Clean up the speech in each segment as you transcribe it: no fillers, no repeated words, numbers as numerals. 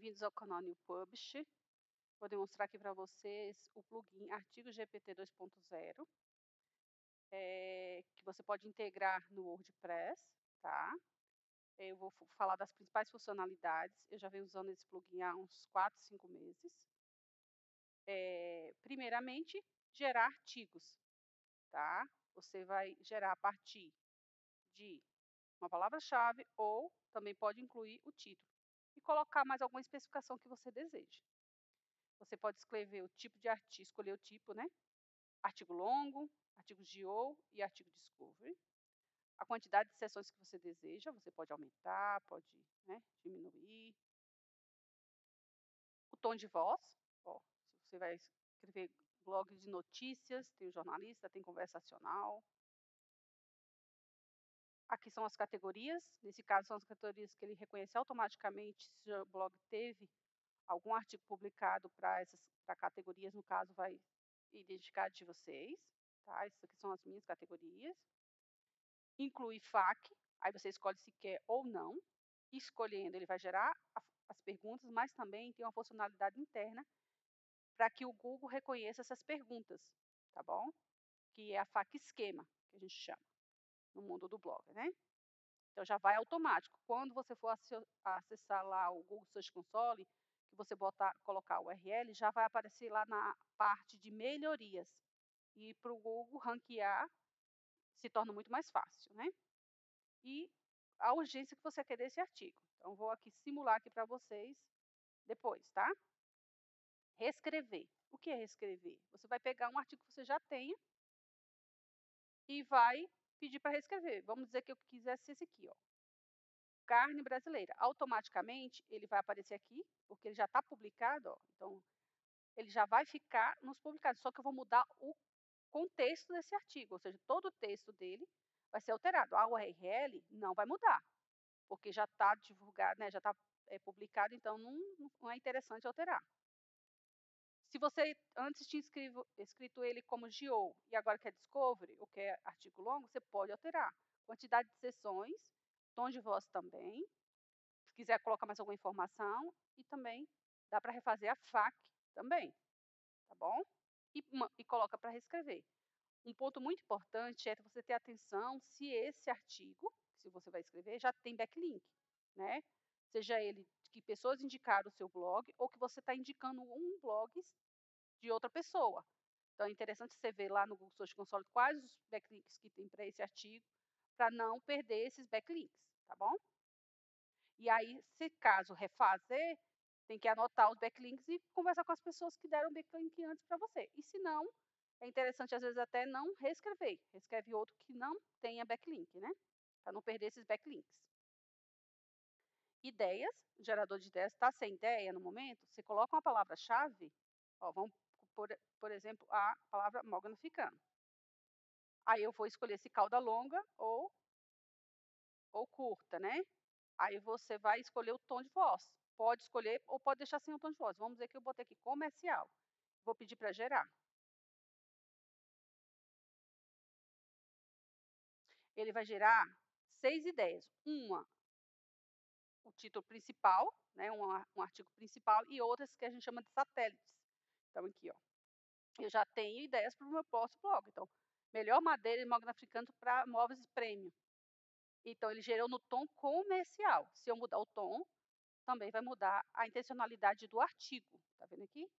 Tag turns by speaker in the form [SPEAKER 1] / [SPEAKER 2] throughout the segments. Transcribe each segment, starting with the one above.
[SPEAKER 1] bem-vindos ao canal New Publish. Vou demonstrar aqui para vocês o plugin Artigo GPT 2.0, que você pode integrar no WordPress, tá? Eu vou falar das principais funcionalidades. Eu já venho usando esse plugin há uns 4, 5 meses. Primeiramente, gerar artigos, tá? Você vai gerar a partir de uma palavra-chave ou também pode incluir o título e colocar mais alguma especificação que você deseje. Você pode escrever o tipo de artigo, escolher o tipo, né? Artigo longo, artigo GO e artigo Discovery. A quantidade de sessões que você deseja, você pode aumentar, pode, né, diminuir. O tom de voz, ó, se você vai escrever blog de notícias, tem o jornalista, tem conversacional. Aqui são as categorias, nesse caso são as categorias que ele reconhece automaticamente se o blog teve algum artigo publicado para categorias, no caso vai identificar de vocês, tá? Essas aqui são as minhas categorias. Inclui FAQ, aí você escolhe se quer ou não. Escolhendo, ele vai gerar as perguntas, mas também tem uma funcionalidade interna para que o Google reconheça essas perguntas, tá bom? Que é a FAQ esquema, que a gente chama, no mundo do blog, né? Então, já vai automático. Quando você for acessar lá o Google Search Console, que você colocar o URL, já vai aparecer lá na parte de melhorias. E para o Google ranquear, se torna muito mais fácil, né? E a urgência que você quer desse artigo. Então, vou aqui simular aqui para vocês depois, tá? Reescrever. O que é reescrever? Você vai pegar um artigo que você já tenha e vai pedir para reescrever. Vamos dizer que eu quisesse esse aqui, ó. Carne brasileira. Automaticamente, ele vai aparecer aqui, porque ele já está publicado, ó. Então, ele já vai ficar nos publicados, só que eu vou mudar o contexto desse artigo, ou seja, todo o texto dele vai ser alterado. A URL não vai mudar, porque já está divulgado, né, já está publicado, então não é interessante alterar. Se você antes tinha escrito ele como GO e agora quer Discovery, ou quer artigo longo, você pode alterar. Quantidade de sessões, tom de voz também. Se quiser colocar mais alguma informação, e também dá para refazer a FAQ também, tá bom? E coloca para reescrever. Um ponto muito importante é você ter atenção se esse artigo, se você vai escrever, já tem backlink, né? Seja ele que pessoas indicaram o seu blog ou que você está indicando um blog de outra pessoa. Então, é interessante você ver lá no Google Search Console quais os backlinks que tem para esse artigo, para não perder esses backlinks, tá bom? E aí, se caso refazer, tem que anotar os backlinks e conversar com as pessoas que deram backlink antes para você. E se não, é interessante às vezes até não reescrever. Reescreve outro que não tenha backlink, né? Para não perder esses backlinks. Ideias, o gerador de ideias está sem ideia no momento, você coloca uma palavra-chave, vamos por exemplo, a palavra mogno ficando. Aí eu vou escolher se cauda longa ou curta, né? Aí você vai escolher o tom de voz. Pode escolher ou pode deixar sem o tom de voz. Vamos dizer que eu botei aqui comercial. Vou pedir para gerar. Ele vai gerar 6 ideias. Uma, o título principal, né, um artigo principal, e outras que a gente chama de satélites. Então, aqui, ó, eu já tenho ideias para o meu próximo blog. Então, melhor madeira e mogno africano para móveis premium. Então, ele gerou no tom comercial. Se eu mudar o tom, também vai mudar a intencionalidade do artigo. Tá vendo aqui?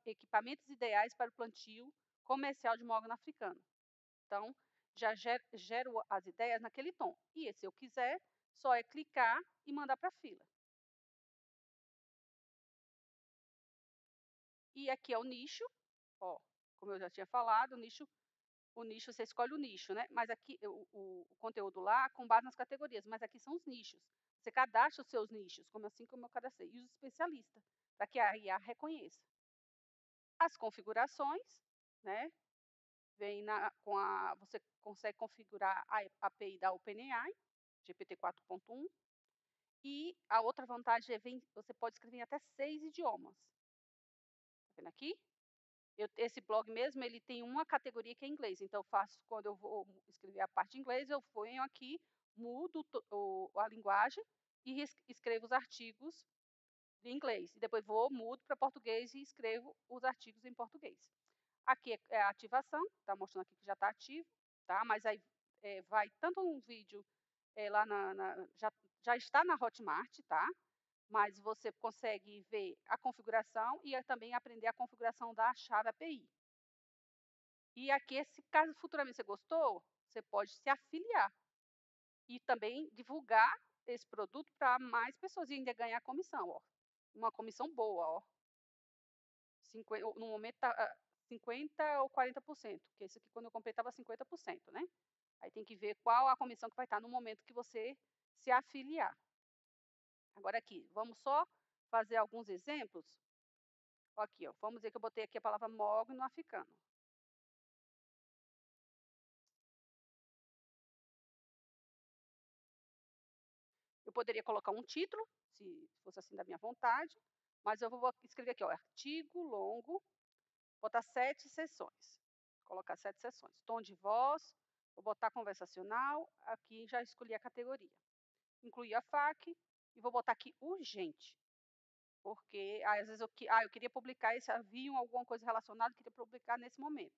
[SPEAKER 1] Equipamentos ideais para o plantio comercial de mogno africano. Então, já gero as ideias naquele tom. E se eu quiser, só é clicar e mandar para a fila. E aqui é o nicho, ó, como eu já tinha falado, o nicho, você escolhe o nicho, né? Mas aqui o conteúdo lá com base nas categorias, mas aqui são os nichos. Você cadastra os seus nichos, assim como eu cadastrei, e os especialistas, para que a IA reconheça. As configurações, né? Você consegue configurar a API da OpenAI, GPT 4.1, e a outra vantagem é que você pode escrever em até 6 idiomas. Tá vendo aqui? Esse blog mesmo, ele tem uma categoria que é inglês, então quando eu vou escrever a parte em inglês, eu venho aqui, mudo a linguagem e escrevo os artigos de inglês. E depois mudo para português e escrevo os artigos em português. Aqui é a ativação, está mostrando aqui que já está ativo, tá? Mas aí vai tanto um vídeo lá já está na Hotmart, tá? Mas você consegue ver a configuração e também aprender a configuração da chave API. E aqui, se caso futuramente você gostou, você pode se afiliar e também divulgar esse produto para mais pessoas e ainda ganhar comissão, ó. Uma comissão boa, ó. No momento tá 50 ou 40%, porque esse aqui quando eu comprei estava 50%, né? Aí tem que ver qual a comissão que vai estar no momento que você se afiliar. Agora aqui, vamos só fazer alguns exemplos. Aqui, ó, vamos dizer que eu botei aqui a palavra MOG no africano. Eu poderia colocar um título, se fosse assim da minha vontade, mas eu vou escrever aqui, ó, artigo longo, botar 7 sessões. Colocar 7 sessões. Tom de voz, vou botar conversacional, aqui já escolhi a categoria. Incluir a FAQ e vou botar aqui urgente. Porque às vezes eu queria publicar esse, havia alguma coisa relacionada, queria publicar nesse momento.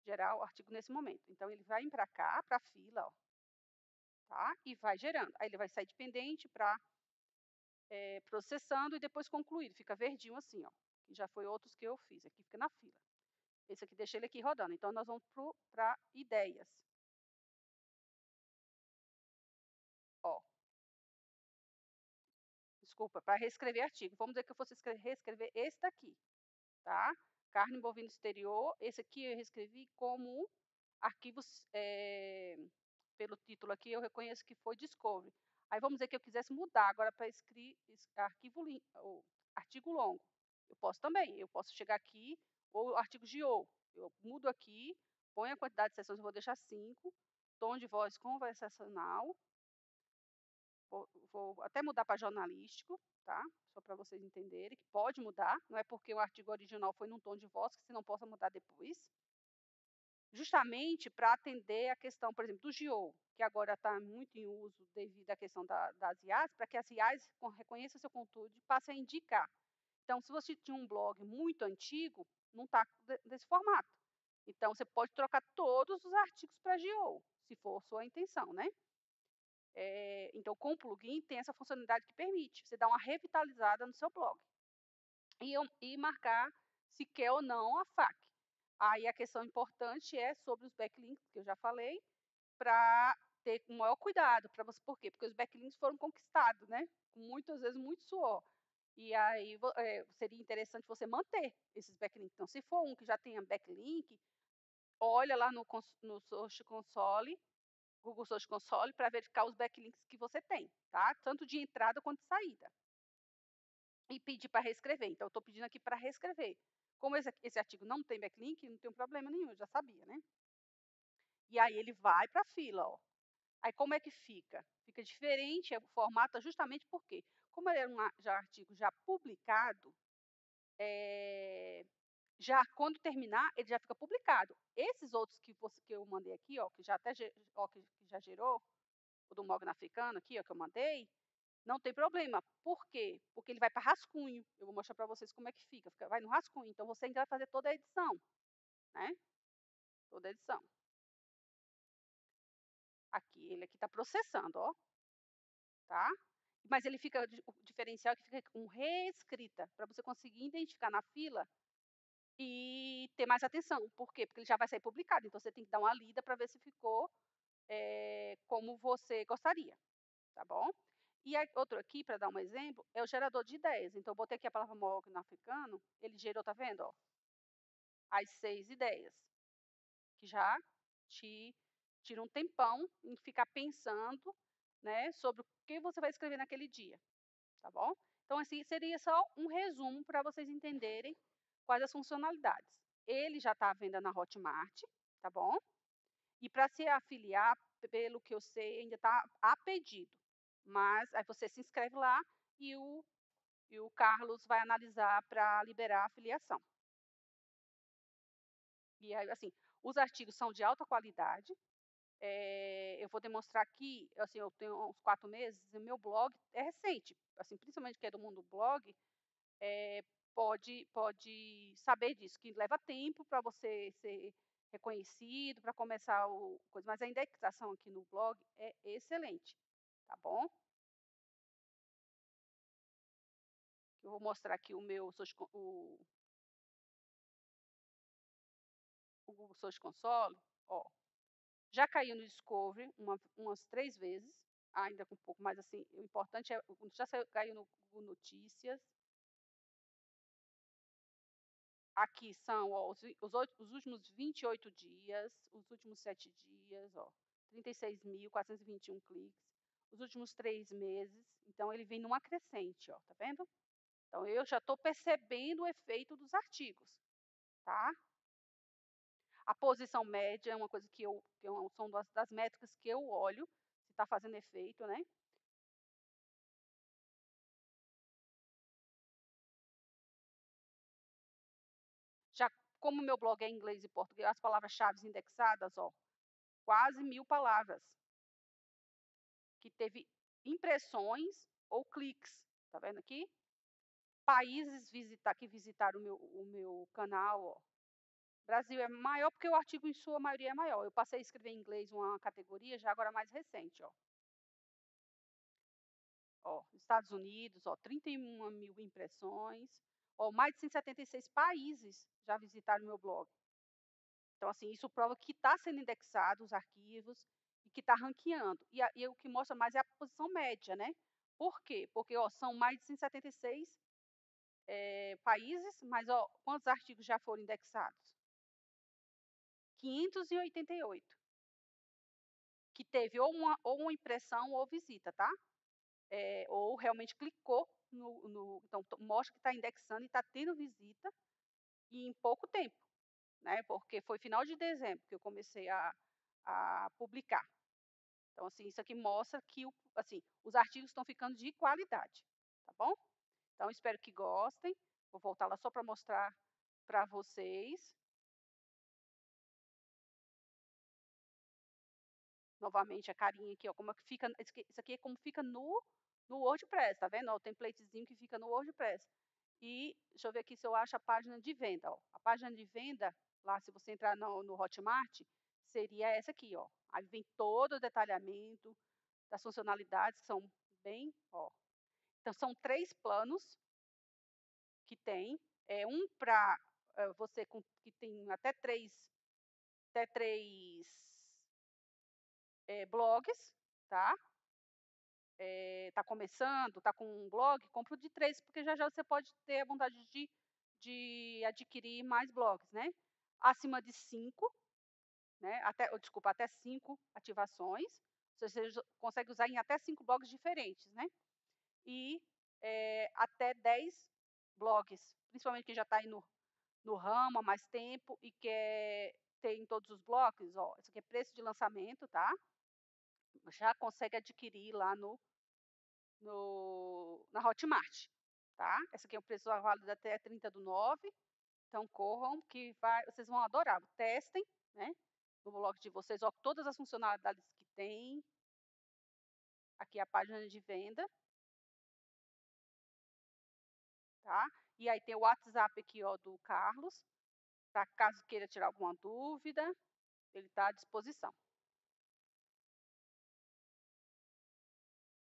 [SPEAKER 1] Gerar o artigo nesse momento. Então ele vai para cá, para a fila, ó, tá? E vai gerando. Aí ele vai sair de pendente para processando e depois concluído. Fica verdinho assim, ó. Que já foi outros que eu fiz. Aqui fica na fila. Esse aqui, deixei ele aqui rodando. Então, nós vamos para ideias. Ó. Desculpa, para reescrever artigo. Vamos dizer que eu fosse reescrever esse daqui, tá? Carne bovina exterior. Esse aqui eu reescrevi como arquivos, pelo título aqui, eu reconheço que foi Discovery. Aí vamos dizer que eu quisesse mudar agora para artigo longo. Eu posso também. Eu posso chegar aqui, ou artigo GIO. Eu mudo aqui, ponho a quantidade de sessões, eu vou deixar 5. Tom de voz conversacional. Vou até mudar para jornalístico, tá? Só para vocês entenderem que pode mudar. Não é porque o artigo original foi num tom de voz que você não possa mudar depois. Justamente para atender a questão, por exemplo, do GIO, que agora está muito em uso devido à questão das IAs, para que as IAs reconheçam seu conteúdo e passem a indicar. Então, se você tinha um blog muito antigo, não está desse formato. Então, você pode trocar todos os artigos para GIO, se for sua intenção, né? Então, com o plugin, tem essa funcionalidade que permite você dar uma revitalizada no seu blog. E marcar se quer ou não a FAQ. Aí a questão importante é sobre os backlinks, que eu já falei, para ter o maior cuidado para você. Por quê? Porque os backlinks foram conquistados, né? Com muitas vezes muito suor. E aí seria interessante você manter esses backlinks. Então, se for um que já tenha backlink, olha lá no Search Console, Google Search Console, para verificar os backlinks que você tem, tá? Tanto de entrada quanto de saída. E pedir para reescrever. Então, eu estou pedindo aqui para reescrever. Como esse artigo não tem backlink, não tem problema nenhum, eu já sabia, né? E aí ele vai para a fila, ó. Aí como é que fica? Fica diferente o formato justamente porque, como ele é um artigo já publicado, já quando terminar, ele já fica publicado. Esses outros que eu mandei aqui, ó, que já até que já gerou, o do Mogno africano aqui, ó, que eu mandei, não tem problema. Por quê? Porque ele vai para rascunho. Eu vou mostrar para vocês como é que fica. Vai no rascunho. Então, você ainda vai fazer toda a edição, né? Toda a edição. Aqui, ele aqui está processando, ó. Tá? Mas ele fica, o diferencial é que fica com reescrita, para você conseguir identificar na fila e ter mais atenção. Por quê? Porque ele já vai sair publicado. Então, você tem que dar uma lida para ver se ficou como você gostaria. Tá bom? E outro aqui, para dar um exemplo, é o gerador de ideias. Então, eu botei aqui a palavra MOG no africano, ele gerou, tá vendo? Ó, as 6 ideias, que já te tira um tempão em ficar pensando, né, sobre o que você vai escrever naquele dia, tá bom? Então, assim, seria só um resumo para vocês entenderem quais as funcionalidades. Ele já está à venda na Hotmart, tá bom? E para se afiliar, pelo que eu sei, ainda está a pedido. Mas aí você se inscreve lá e o Carlos vai analisar para liberar a afiliação. E aí, assim, os artigos são de alta qualidade, eu vou demonstrar aqui, assim, eu tenho uns 4 meses e o meu blog é recente, assim, principalmente que é do mundo blog, pode saber disso, que leva tempo para você ser reconhecido, para começar o coisa, mas a indexação aqui no blog é excelente, tá bom? Eu vou mostrar aqui o meu o Search Console, ó, já caiu no Discovery umas 3 vezes, ainda com um pouco mais, assim, o importante é já caiu no Google Notícias. Aqui são, ó, os últimos 28 dias, os últimos 7 dias, ó, 36.421 cliques, os últimos 3 meses, então ele vem numa crescente, ó, tá vendo? Então eu já estou percebendo o efeito dos artigos, tá? A posição média é uma coisa são das métricas que eu olho, se está fazendo efeito, né? Já como meu blog é em inglês e português, as palavras-chave indexadas, ó, quase 1.000 palavras, que teve impressões ou cliques, tá vendo aqui? Países que visitaram o meu canal, ó. Brasil é maior porque o artigo em sua maioria é maior. Eu passei a escrever em inglês uma categoria já agora mais recente, ó. Ó, Estados Unidos, ó, 31.000 impressões, ó, mais de 176 países já visitaram o meu blog. Então, assim, isso prova que está sendo indexado os arquivos e que está ranqueando. E o que mostra mais é a posição média, né? Por quê? Porque, ó, são mais de 176 países, mas, ó, quantos artigos já foram indexados? 588, que teve ou uma impressão ou visita, tá? Ou realmente clicou então mostra que está indexando e está tendo visita e em pouco tempo, né? Porque foi final de dezembro que eu comecei a publicar. Então, assim, isso aqui mostra que assim, os artigos estão ficando de qualidade, tá bom? Então, espero que gostem. Vou voltar lá só para mostrar para vocês. Novamente a carinha aqui, ó, como é que fica, isso aqui é como fica no WordPress, tá vendo? Ó, o templatezinho que fica no WordPress. E deixa eu ver aqui se eu acho a página de venda, ó. A página de venda, lá se você entrar no Hotmart, seria essa aqui, ó. Aí vem todo o detalhamento das funcionalidades, que são bem, ó. Então são 3 planos que tem, um para você que tem até três blogs, tá? Está começando, está com um blog, compra o de 3, porque já já você pode ter a vontade de adquirir mais blogs, né? Acima de 5, né? Até 5 ativações, você consegue usar em até 5 blogs diferentes, né? E até 10 blogs, principalmente quem já está aí no ramo há mais tempo e quer ter em todos os blogs, ó, isso aqui é preço de lançamento, tá? Já consegue adquirir lá na Hotmart, tá? Essa aqui é o preço válido até 30/9, então corram que vocês vão adorar. Testem, né, no blog de vocês, ó, todas as funcionalidades que tem. Aqui é a página de venda, tá? E aí tem o WhatsApp aqui, ó, do Carlos, para caso queira tirar alguma dúvida, ele está à disposição.